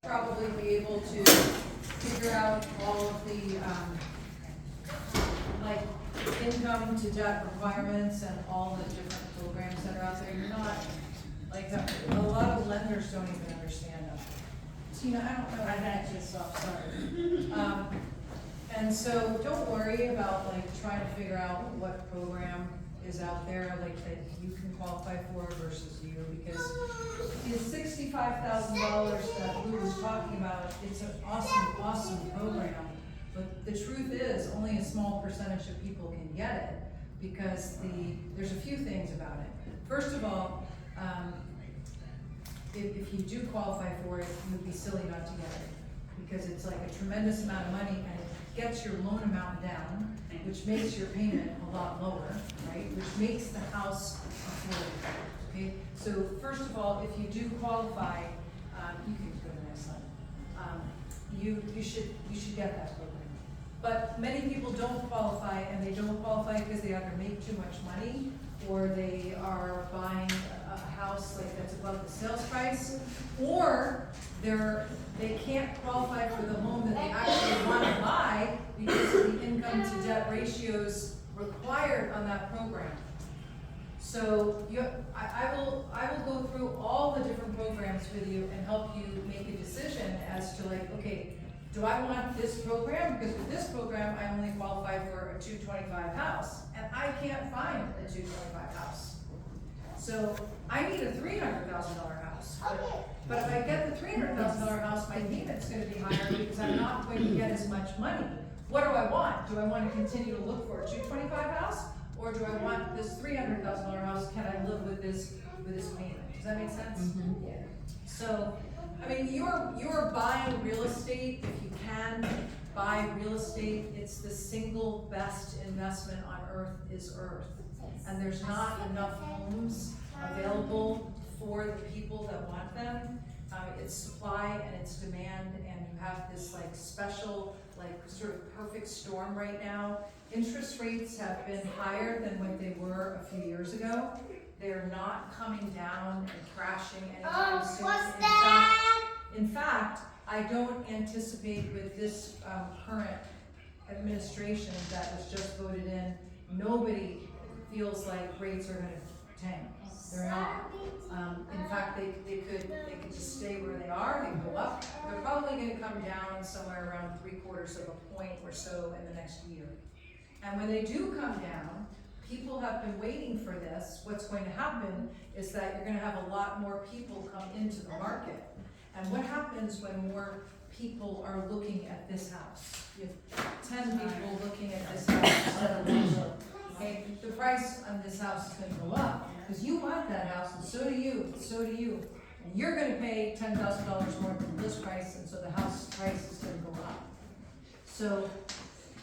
Probably be able to figure out all of the, like, income to debt requirements and all the different programs that are out there. You're not, like, a lot of lenders don't even understand them. Tina, I don't know, I had this off, sorry. And so don't worry about like trying to figure out what program is out there, like that you can qualify for versus you, because the $65,000 that Lou was talking about, it's an awesome program. But the truth is, only a small percentage of people can get it, because there's a few things about it. First of all, if you do qualify for it, you would be silly not to get it, because it's like a tremendous amount of money, and it gets your loan amount down, which makes your payment a lot lower, right? Which makes the house affordable, okay? So first of all, if you do qualify, you can go to the next slide. You should get that program. But many people don't qualify, and they don't qualify because they either make too much money, or they are buying a house like that's above the sales price, or they can't qualify for the home that they actually want to buy because of the income to debt ratios required on that program. So I will go through all the different programs with you and help you make a decision as to like, okay, do I want this program? Because with this program, I only qualify for a 225 house, and I can't find a 225 house. So I need a $300,000 house. But if I get the $300,000 house, my payment's going to be higher because I'm not going to get as much money. What do I want? Do I want to continue to look for a 225 house, or do I want this $300,000 house? Can I live with this payment? Does that make sense? Mm-hmm. Yeah. So, I mean, you're buying real estate. If you can buy real estate, it's the single best investment on earth is earth. And there's not enough homes available for the people that want them. It's supply and it's demand, and you have this like special, like sort of perfect storm right now. Interest rates have been higher than what they were a few years ago. They're not coming down and crashing anytime soon. In fact, I don't anticipate with this current administration that was just voted in, nobody feels like rates are going to tank. They're not. In fact, they could just stay where they are. They can go up. They're probably going to come down somewhere around 3/4 of a point or so in the next year. And when they do come down, people have been waiting for this. What's going to happen is that you're going to have a lot more people come into the market. And what happens when more people are looking at this house? You have 10 people looking at this house instead of one. Okay, the price on this house is going to go up because you want that house, and so do you, and you're going to pay $10,000 more than list price, and so the house price is going to go up. So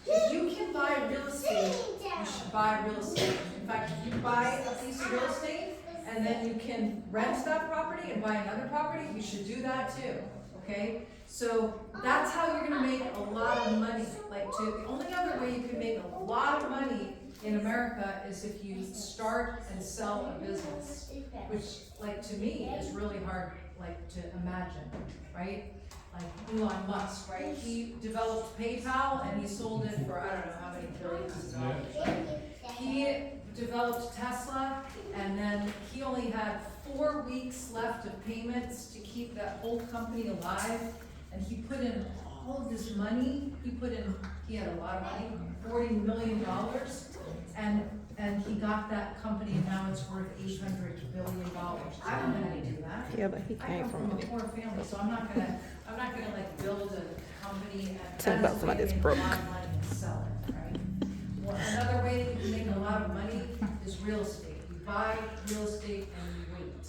if you can buy real estate, you should buy real estate. In fact, if you buy a piece of real estate and then you can rent that property and buy another property, you should do that too. Okay? So that's how you're going to make a lot of money. The only other way you can make a lot of money in America is if you start and sell a business, which, like, to me is really hard, like, to imagine, right? Like Elon Musk, right? He developed PayPal and he sold it for, I don't know how many billions of dollars, right? He developed Tesla, and then he only had 4 weeks left of payments to keep that whole company alive, and he put in all of this money. He had a lot of money, $40 million, and he got that company, and now it's worth $800 billion. I don't know how to do that. Yeah, but he came from a poor family, so I'm not gonna like build a company Talk about somebody that's broke. a lot of money and sell it, right? Well, another way that you can make a lot of money is real estate. You buy real estate and you wait,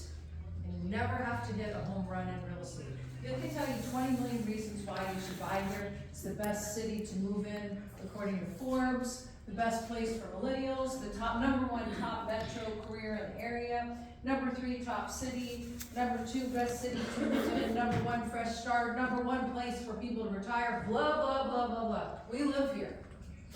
and you never have to hit a home run in real estate. Let me tell you 20 million reasons why you should buy here. It's the best city to move in according to Forbes. The best place for millennials, the #1 top metro career in the area, #3 top city, #2 best city to move in, #1 fresh start, #1 place for people to retire, blah, blah, blah, blah, blah. We live here,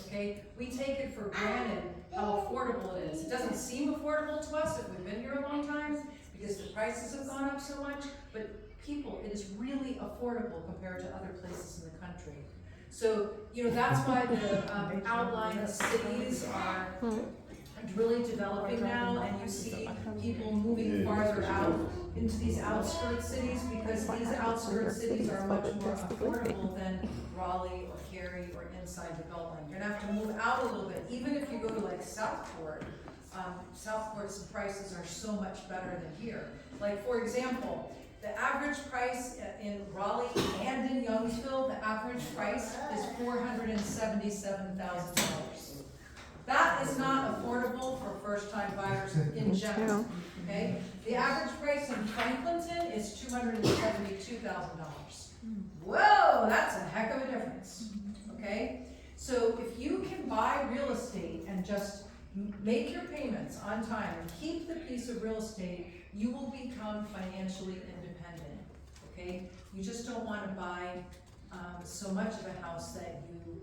okay? We take it for granted how affordable it is. It doesn't seem affordable to us if we've been here a long time because the prices have gone up so much, but people, it is really affordable compared to other places in the country. So, that's why the outlying cities are really developing now, and you see people moving farther out into these outskirts cities, because these outskirts cities are much more affordable than Raleigh or Cary or inside the Beltline. You're gonna have to move out a little bit, even if you go to like Southport. Southport's prices are so much better than here. Like, for example, the average price in Raleigh and in Youngsville, the average price is $477,000. That is not affordable for first-time buyers in general, okay? The average price in Franklinton is $272,000. Whoa, that's a heck of a difference, okay? So if you can buy real estate and just make your payments on time and keep the piece of real estate, you will become financially independent, okay? You just don't want to buy so much of a house that you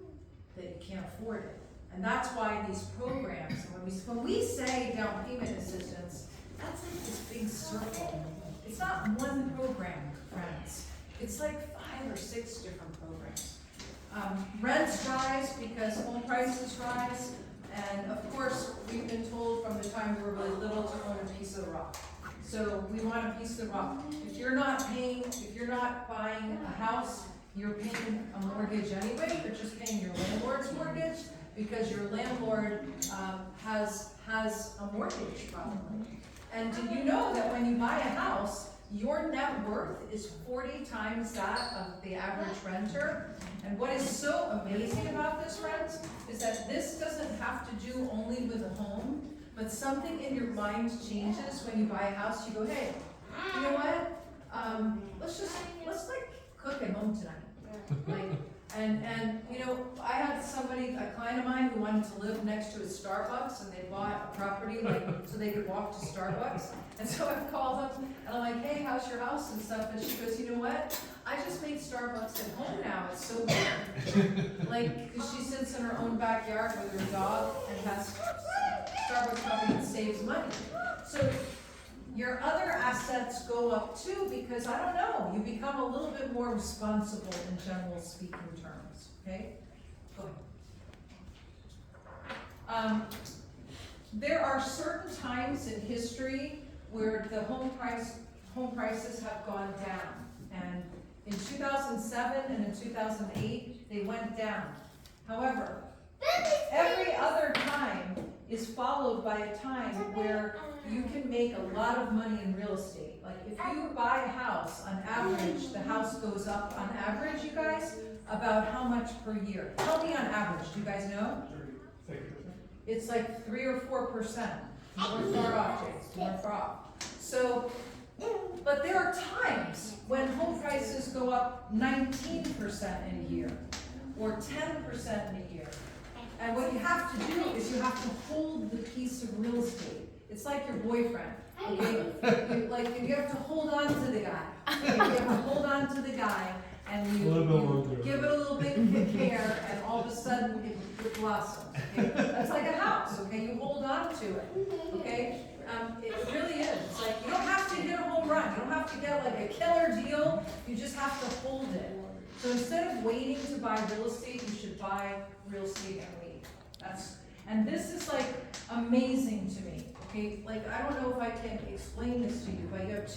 can't afford it. And that's why these programs, when we say down payment assistance, that's like this big circle. It's not one program, friends. It's like 5 or 6 different programs. Rents rise because home prices rise. And of course, we've been told from the time we were really little to own a piece of the rock. So we want a piece of the rock. If you're not buying a house, you're paying a mortgage anyway. You're just paying your landlord's mortgage because your landlord has a mortgage probably. And did you know that when you buy a house, your net worth is 40 times that of the average renter? And what is so amazing about this, friends, is that this doesn't have to do only with a home, but something in your mind changes when you buy a house. You go, hey, you know what? Let's like cook at home tonight. And I had a client of mine who wanted to live next to a Starbucks, and they bought a property so they could walk to Starbucks. And so I've called them and I'm like, hey, how's your house and stuff? And she goes, you know what? I just make Starbucks at home now. It's so weird. Because she sits in her own backyard with her dog and has Starbucks coffee and saves money. So your other assets go up too, because I don't know, you become a little bit more responsible in general speaking terms, okay? Go ahead. There are certain times in history where the home prices have gone down. And in 2007 and in 2008, they went down. However, every other time is followed by a time where you can make a lot of money in real estate. Like if you buy a house, on average, the house goes up on average, you guys, about how much per year? Tell me on average, do you guys know? It's like 3 or 4%. More far off, James, more far off. So, but there are times when home prices go up 19% in a year, or 10% in a year. And what you have to do is you have to hold the piece of real estate. It's like your boyfriend, okay? You have to hold on to the guy. Okay? You have to hold on to the guy, and you give it a little bit of care, and all of a sudden it blossoms. Okay? That's like a house, okay? You hold on to it, okay? It really is. It's like you don't have to hit a home run. You don't have to get like a killer deal. You just have to hold it. So instead of waiting to buy real estate, you should buy real estate and wait. And this is like amazing to me. Okay, like I don't know if I can explain this to you, but you have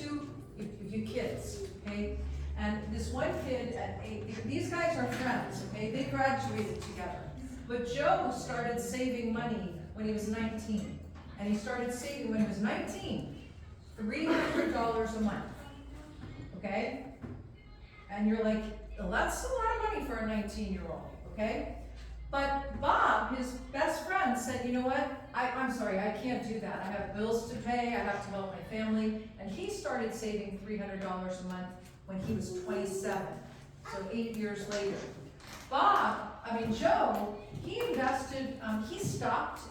you kids, okay? And this one kid these guys are friends, okay? They graduated together. But Joe started saving money when he was 19. And he started saving when he was 19, $300 a month, okay? And you're like, well, that's a lot of money for a 19-year-old, okay? But Bob, his best friend, said, you know what? I'm sorry, I can't do that. I have bills to pay, I have to help my family. And he started saving $300 a month when he was 27, so 8 years later. Joe, he invested, he stopped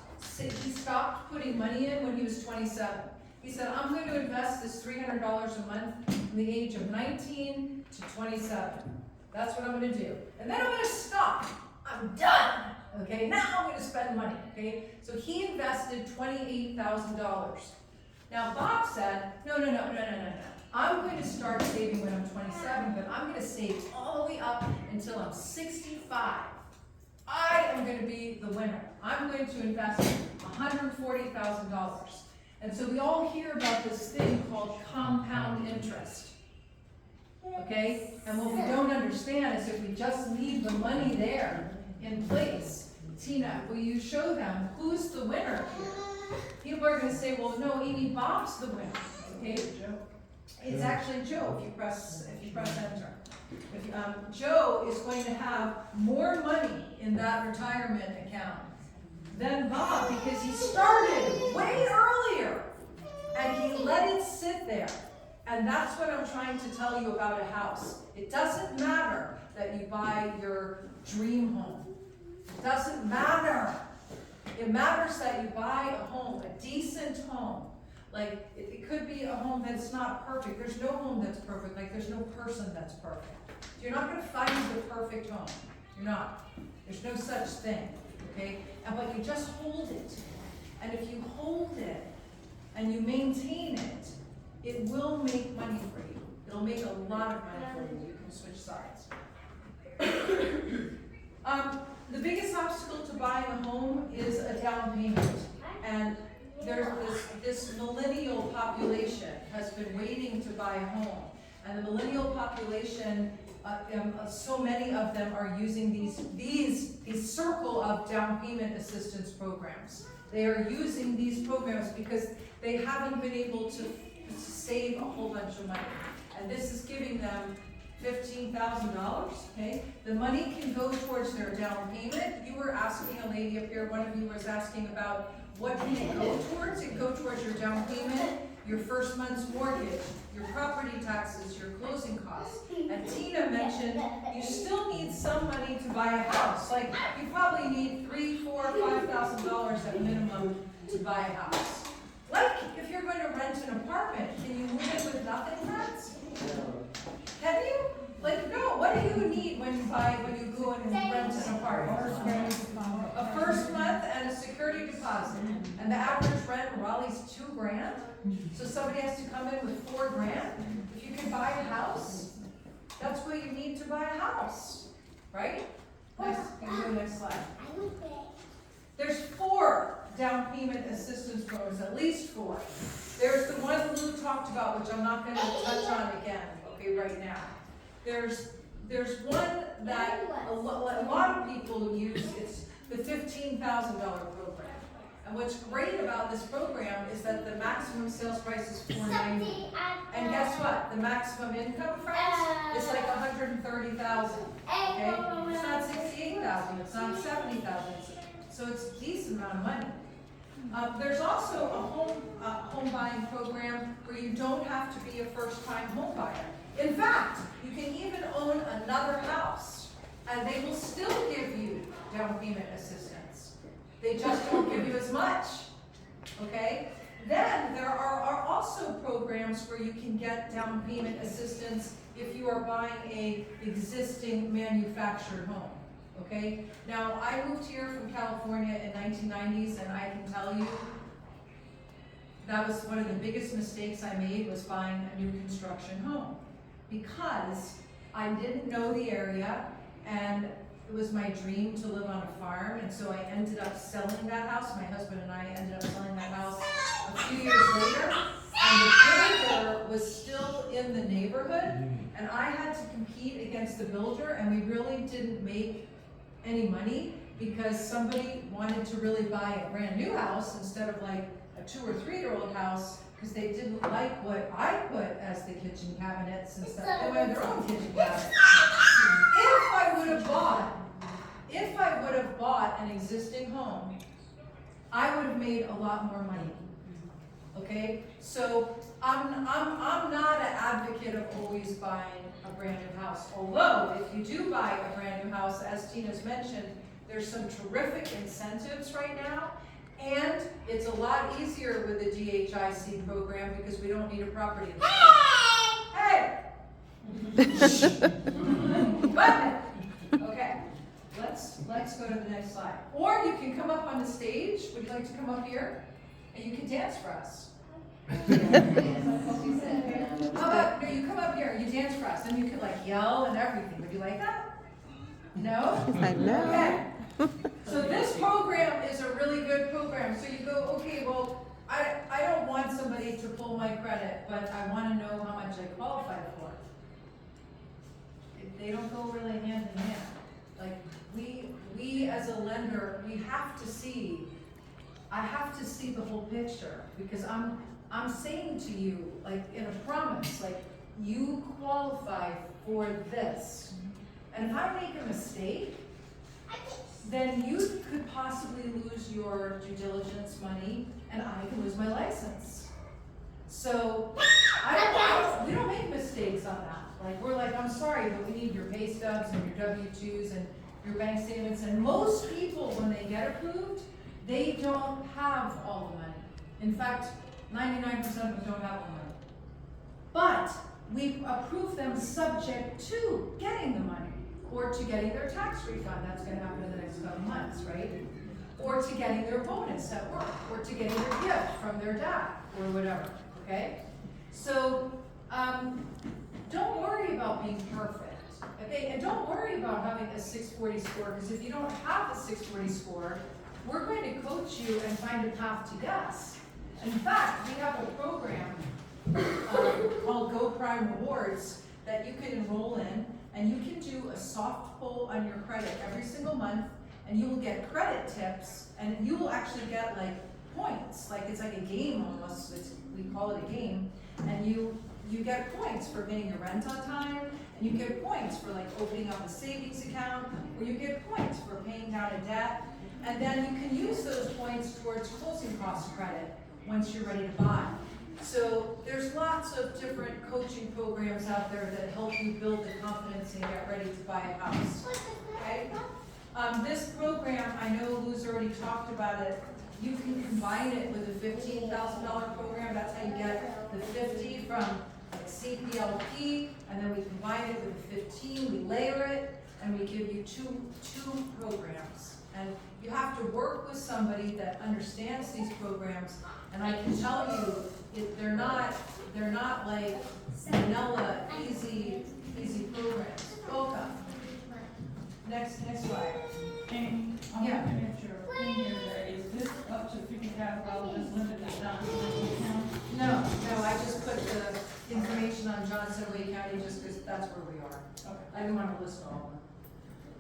putting money in when he was 27. He said, I'm going to invest this $300 a month from the age of 19 to 27. That's what I'm going to do. And then I'm going to stop. I'm done. Okay, now I'm going to spend money. Okay, so he invested $28,000. Now Bob said, no. I'm going to start saving when I'm 27, but I'm gonna save all the way up until I'm 65. I am gonna be the winner. I'm going to invest $140,000. And so we all hear about this thing called compound interest. Okay? And what we don't understand is if we just leave the money there in place, Tina, will you show them who's the winner here? People are going to say, well, no, Amy, Bob's the winner. Okay? It's actually Joe if you press enter. Joe is going to have more money in that retirement account than Bob because he started way earlier and he let it sit there. And that's what I'm trying to tell you about a house. It doesn't matter that you buy your dream home. It doesn't matter. It matters that you buy a home, a decent home. Like, it could be a home that's not perfect. There's no home that's perfect. Like, there's no person that's perfect. You're not going to find the perfect home. You're not. There's no such thing, okay? But you just hold it. And if you hold it and you maintain it, it will make money for you. It'll make a lot of money for you. You can switch sides. The biggest obstacle to buying a home is a down payment. And there's this millennial population has been waiting to buy a home. And the millennial population, so many of them are using these circle of down payment assistance programs. They are using these programs because they haven't been able to save a whole bunch of money. And this is giving them $15,000, okay? The money can go towards their down payment. You were asking a lady up here, one of you was asking about what can it go towards? It go towards your down payment, your first month's mortgage, your property taxes, your closing costs. And Tina mentioned you still need some money to buy a house. Like you probably need $3,000, $4,000, $5,000 at minimum to buy a house. Like if you're going to rent an apartment, can you move in with nothing rents? Can you? Like no, what do you need when you go and rent an apartment? A first month and a security deposit. And the average rent in Raleigh's $2,000. So somebody has to come in with $4,000. If you can buy a house, that's what you need to buy a house, right? Next, you can go next slide. There's 4 down payment assistance programs, at least 4. There's the one Luke talked about, which I'm not going to touch on again, okay, right now. There's one that a lot of people use. It's the $15,000 program. And what's great about this program is that the maximum sales price is $490. And guess what? The maximum income, friends, is like $130,000. Okay? It's not $68,000. It's not $70,000. So it's a decent amount of money. There's also a home buying program where you don't have to be a first-time home buyer. In fact, you can even own another house, and they will still give you down payment assistance. They just don't give you as much, okay? Then there are also programs where you can get down payment assistance if you are buying a existing manufactured home, okay? Now, I moved here from California in 1990s, and I can tell you that was one of the biggest mistakes I made was buying a new construction home because I didn't know the area, and it was my dream to live on a farm, and so I ended up selling that house. My husband and I ended up selling that house a few years later, and the builder was still in the neighborhood, and I had to compete against the builder, and we really didn't make any money because somebody wanted to really buy a brand new house instead of like a 2 or 3-year-old house because they didn't like what I put as the kitchen cabinets and stuff. They wanted their own kitchen cabinets. If I would have bought an existing home, I would have made a lot more money. Okay? So I'm not an advocate of always buying a brand new house. Although if you do buy a brand new house, as Tina's mentioned, there's some terrific incentives right now. And it's a lot easier with the DHIC program because we don't need a property inspection. Hey! But, okay, let's go to the next slide. Or you can come up on the stage. Would you like to come up here? And you can dance for us. How about, no, you come up here, you dance for us, and you could like yell and everything. Would you like that? No? I know. Okay. So this program is a really good program. So you go, okay, well, I don't want somebody to pull my credit, but I want to know how much I qualify for. They don't go really hand in hand. Like we as a lender, we have to see, I have to see the whole picture, because I'm saying to you, like in a promise, like you qualify for this. And if I make a mistake, then you could possibly lose your due diligence money, and I can lose my license. So we don't make mistakes on that. Like we're like, I'm sorry, but we need your pay stubs and your W-2s and your bank statements. And most people, when they get approved, they don't have all the money. In fact, 99% of them don't have the money. But we approve them subject to getting the money, or to getting their tax refund. That's going to happen in the next couple months, right? Or to getting their bonus at work, or to getting their gift from their dad, or whatever, okay? So, don't worry about being perfect, okay? And don't worry about having a 640 score, because if you don't have a 640 score, we're going to coach you and find a path to yes. In fact, we have a program called Go Prime Rewards that you can enroll in, and you can do a soft pull on your credit every single month, and you will get credit tips, and you will actually get like points, like it's like a game almost, we call it a game, and you get points for paying your rent on time, and you get points for like opening up a savings account, or you get points for paying down a debt, and then you can use those points towards closing cost credit once you're ready to buy. So there's lots of different coaching programs out there that help you build the confidence and get ready to buy a house, okay? This program, I know Lou's already talked about it. You can combine it with a $15,000 program. That's how you get the 50 from like CPLP, and then we combine it with the 15, we layer it, and we give you two programs. And you have to work with somebody that understands these programs, and I can tell you, they're not like vanilla, easy programs. Welcome. Next slide. And Yeah. I'm looking at your thing here, there. Is this up to $50,000 is limited down to $1,000? No, I just put the information on Johnson Wake County just because that's where we are. Okay. I didn't want to list all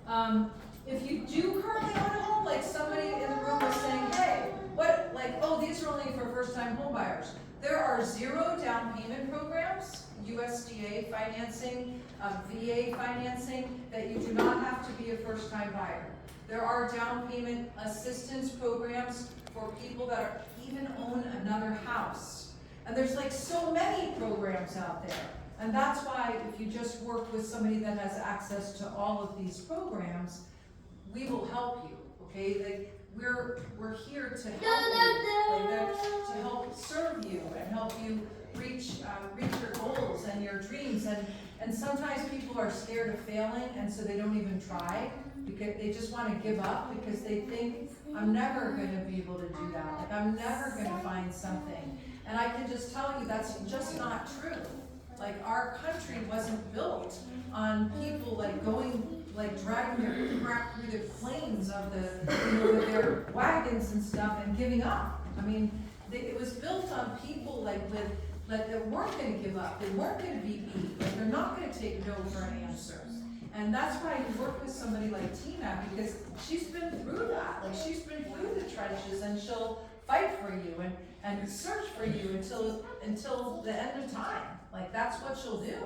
of them. If you do currently own a home, like somebody in the room was saying, hey, what, like, oh, these are only for first-time home buyers. There are 0 down payment programs, USDA financing, VA financing, that you do not have to be a first-time buyer. There are down payment assistance programs for people that even own another house. And there's like so many programs out there. And that's why if you just work with somebody that has access to all of these programs, we will help you, okay? Like, we're here to help you, like, to help serve you and help you reach your goals and your dreams. And sometimes people are scared of failing, and so they don't even try, because they just want to give up because they think, I'm never going to be able to do that. Like, I'm never going to find something. And I can just tell you that's just not true. Like, our country wasn't built on people like going, like dragging their crap through the plains of with their wagons and stuff and giving up. I mean, it was built on people like that weren't going to give up. They weren't going to be beat. Like, they're not going to take no for an answer. And that's why you work with somebody like Tina, because she's been through that. Like, she's been through the trenches, and she'll fight for you and search for you until the end of time. Like, that's what she'll do.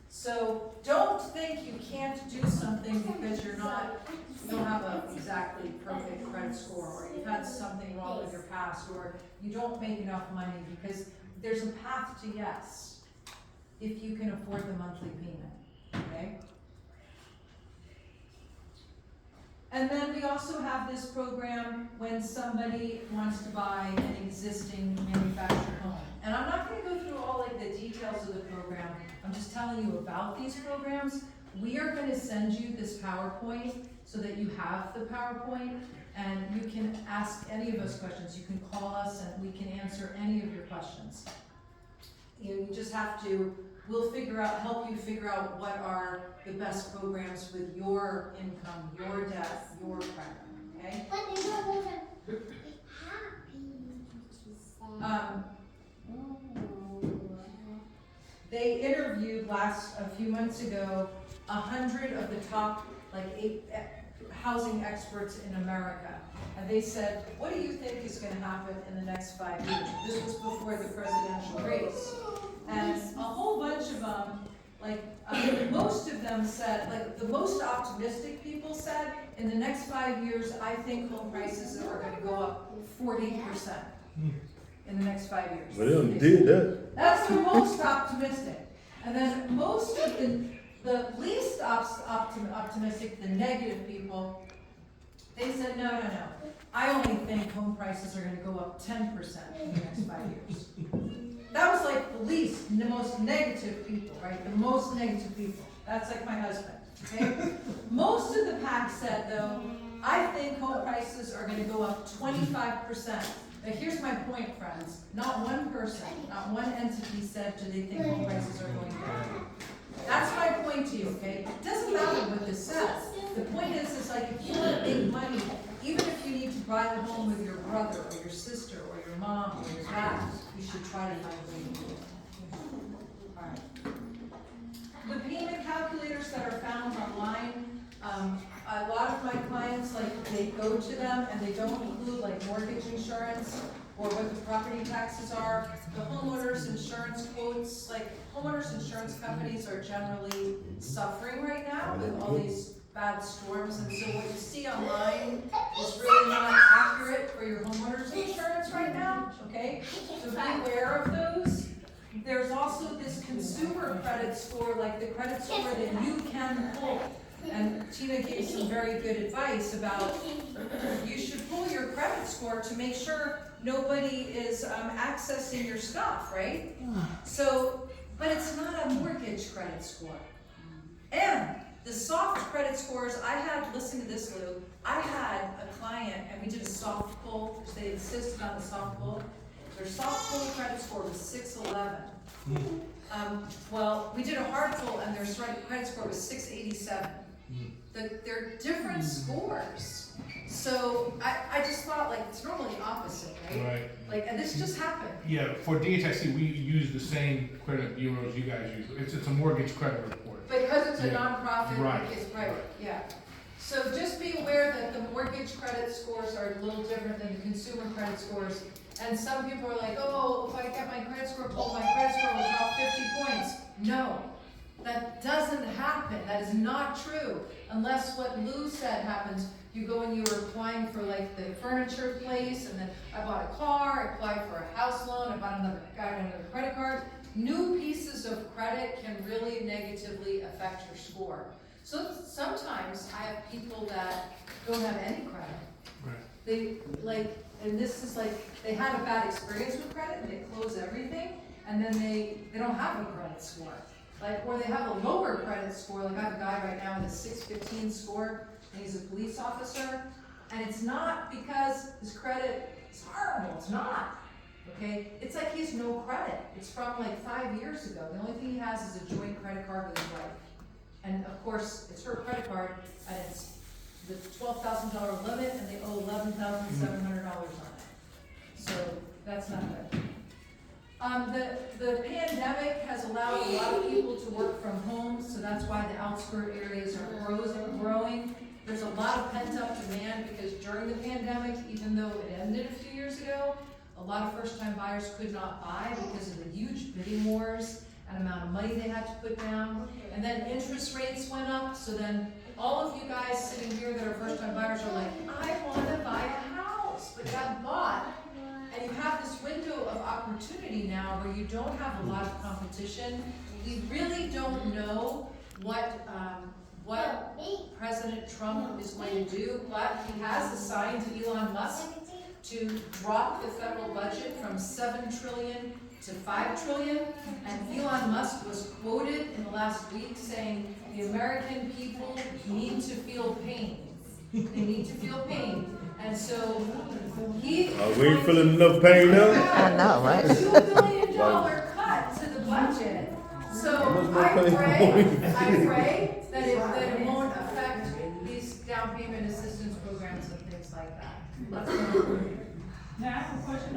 So don't think you can't do something because you don't have a exactly perfect credit score, or you've had something wrong with your past, or you don't make enough money, because there's a path to yes if you can afford the monthly payment, okay? And then we also have this program when somebody wants to buy an existing manufactured home. And I'm not going to go through all like the details of the program. I'm just telling you about these programs. we are gonna send you this PowerPoint so that you have the PowerPoint and you can ask any of us questions. You can call us and we can answer any of your questions. You just have to, we'll help you figure out what are the best programs with your income, your debt, your credit, okay? They interviewed a few months ago, 100 of the top, housing experts in America. And they said, what do you think is gonna happen in the next 5 years? This was before the presidential race. And a whole bunch of them, most of them said, the most optimistic people said, in the next 5 years, I think home prices are gonna go up 40% in the next 5 years. Well, they done did that. That's the most optimistic. And then most of the least optimistic, the negative people, they said, no. I only think home prices are gonna go up 10% in the next 5 years. That was the most negative people, right? The most negative people. That's like my husband, okay? Most of the pack said, though, I think home prices are gonna go up 25%. Now here's my point, friends. Not one person, not one entity said, do they think home prices are going down? That's my point to you, okay? It doesn't matter what this says. The point is if you want to make money, even if you need to buy the home with your brother or your sister or your mom or your dad, you should try to find a way to do it. All right. The payment calculators that are found online, a lot of my clients, they go to them and they don't include mortgage insurance or what the property taxes are. The homeowners insurance quotes, homeowners insurance companies are generally suffering right now with all these bad storms, and so what you see online is really not accurate for your homeowners insurance right now, okay? So be aware of those. There's also this consumer credit score, the credit score that you can pull. And Tina gave some very good advice about you should pull your credit score to make sure nobody is accessing your stuff, right? So, but it's not a mortgage credit score. And the soft credit scores, listen to this, Lou, I had a client and we did a soft pull, which they insisted on the soft pull. Their soft pull credit score was 611. Well, we did a hard pull and their credit score was 687. They're different scores. So I just thought it's normally opposite, right? Right. And this just happened. Yeah, for DHIC, we use the same credit bureaus you guys use. It's a mortgage credit report. Because it's a Yeah. nonprofit, Right. it's right, yeah. So just be aware that the mortgage credit scores are a little different than the consumer credit scores. And some people are like, oh, if I get my credit score pulled, my credit score will drop 50 points. No, that doesn't happen. That is not true. Unless what Lou said happens, you go and you're applying for the furniture place, and then I bought a car, I applied for a house loan, I got another credit card. New pieces of credit can really negatively affect your score. So sometimes I have people that don't have any credit. Right. They and this is they had a bad experience with credit and they close everything, and then they don't have a credit score. Or they have a lower credit score. I have a guy right now with a 615 score, and he's a police officer, and it's not because his credit is horrible. It's not. Okay, it's he has no credit. It's from 5 years ago. The only thing he has is a joint credit card with his wife, and of course it's her credit card, and it's the $12,000 limit, and they owe $11,700 on it. So that's not good. The pandemic has allowed a lot of people to work from home, so that's why the outskirt areas are growing. There's a lot of pent-up demand because during the pandemic, even though it ended a few years ago, a lot of first-time buyers could not buy because of the huge bidding wars and amount of money they had to put down. And then interest rates went up, so then all of you guys sitting here that are first-time buyers are like, I want to buy a house, but you haven't bought. And you have this window of opportunity now where you don't have a lot of competition. We really don't know what President Trump is going to do, but he has assigned Elon Musk to drop the federal budget from $7 trillion to $5 trillion. And Elon Musk was quoted in the last week saying The American people need to feel pain. They need to feel pain, and so he. We ain't feeling enough pain now. I know, right? $2 billion cut to the budget. So much more I pain? pray that it won't affect these down payment assistance programs and things like that. That's what I'm Now, I have a question.